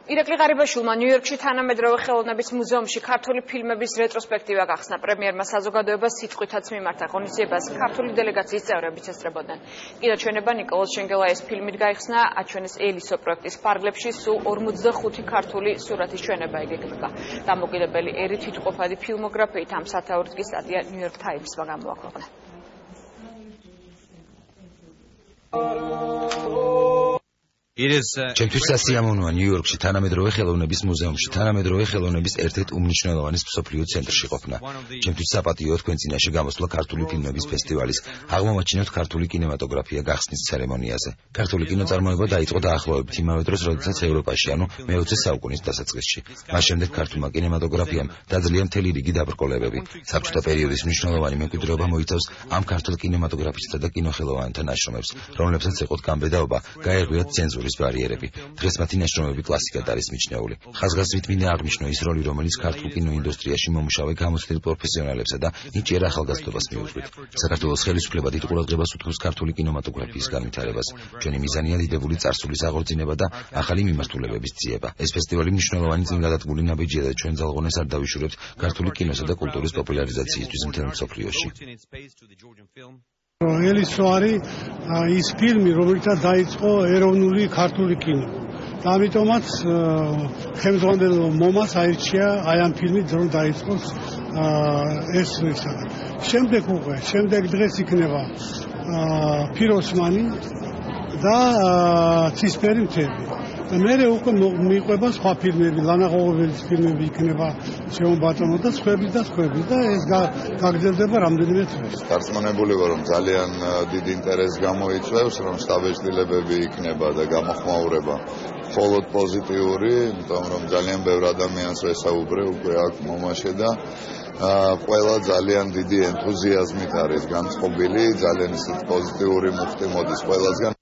ირაკლი ღარიბაშვილმა ნიუ-იორკში თანამედროვე ხელოვნების მუზეუმში ქართული ფილმების რეტროსპექტივა გახსნა. პრემიერმა საზოგადოებას სიტყვითაც მიმართა ღონისძიებას ქართული დელეგაციის წევრებიც ესწრებოდნენ. კიდევ ჩვენება ნიკოლოზ შენგელაის ფილმით გაიხსნა, აჩვენეს ელისო პროექტის ფარგლებში სულ 45 ქართული სურათის ჩვენება იგეგმება. დამოკიდებელი ერი თვითმყოფადი ფილმოგრაფიით ამ სათაურით კი სტატია ნიუ-იორკ თაიმსმა გამოაქვეყნა. ჩემთვის სასიამოვნოა ნიუ-იორკში თანამედროვე ხელოვნების მუზეუმში თანამედროვე ხელოვნების ერთ-ერთ უმნიშვნელოვანის მსოფლიო ცენტრში ყოფნა. ჩემთვის საპატიოა თქვენ წინაშე გამოსვლა ქართული ფილმების ფესტივალის აღმომაჩინოთ ქართული კინემატოგრაფია გახსნის ცერემონიაზე. ქართული კინოწარმოება დაიწყო დაახლოებით იმავე დროს, როდესაც ევროპაში, ანუ მე-20 საუკუნის დასაწყისში. მას შემდეგ ქართულმა კინემატოგრაფიამ დაძლია მთელი რიგი დაბრკოლებები. საბჭოთა პერიოდის მნიშვნელოვანი მემკვიდრეობა მოიცავს ამ ქართულ კინემატოგრაფისტთა და კინოხელოვანთა ნაშრომებს, რომლებსაც ეყოთ გამბედაობა, გაეღვიათ ცენზურა ბარიერები. დღეს მათი ნაშრომები კლასიკად არის მიჩნეული. ხაზგასმით მინდა აღნიშნო ის როლი, რომელიც ქართულ კინოინდუსტრიაში მომუშავე გამოცდილ პროფესიონალებსა და ნიჭიერ ახალგაზრდობას მიუძღვით. საქართველოს ხელისუფლება დიდ ყურადღებას უთმობს ქართული კინემატოგრაფიის განვითარებას. ჩვენი მიზანია დიდებული წარსულის აღორძინება და ახალი მიმართულებების ძიება. ეს ფესტივალი მნიშვნელოვანი წინგადადგმული ნაბიჯია და ჩვენ ძალღონეს არ დავიშურებთ ქართული კინოსა და კულტურის პოპულარიზაციისთვის მთელ მსოფლიოში. ელისო არის ის ფილმი, რომელსაც დაიწყო ეროვნული ქართული კინო. და ამიტომაც ხელმძღვანელ მომას აირჩია აი ამ ფილმით, რომ დაიწყოს ეს ისა. შემდეგ დღეს იქნება ფიროსმანი და ცისფერი მთები. და მერე უკვე მიყვება სხვა ფილმები, ლანაღაღობელის ფილმები იქნება ჩემო ბატონო და სხვები და ეს გაგრძელდება რამდენიმე წელს. დარწმუნებული ვარ, რომ ძალიან დიდი ინტერესი გამოიწვევს, რომ შთაბეჭდილებები იქნება და გამოხმაურება მხოლოდ პოზიტიური, იმიტომ რომ ძალიან ბევრ ადამიანს ვესაუბრე უკვე აქ მომაშე და ყველა ძალიან დიდი ენთუზიაზმით არის განწყობილი, ძალიან ისეთი პოზიტიური მუხტი მოდის ყველასგან.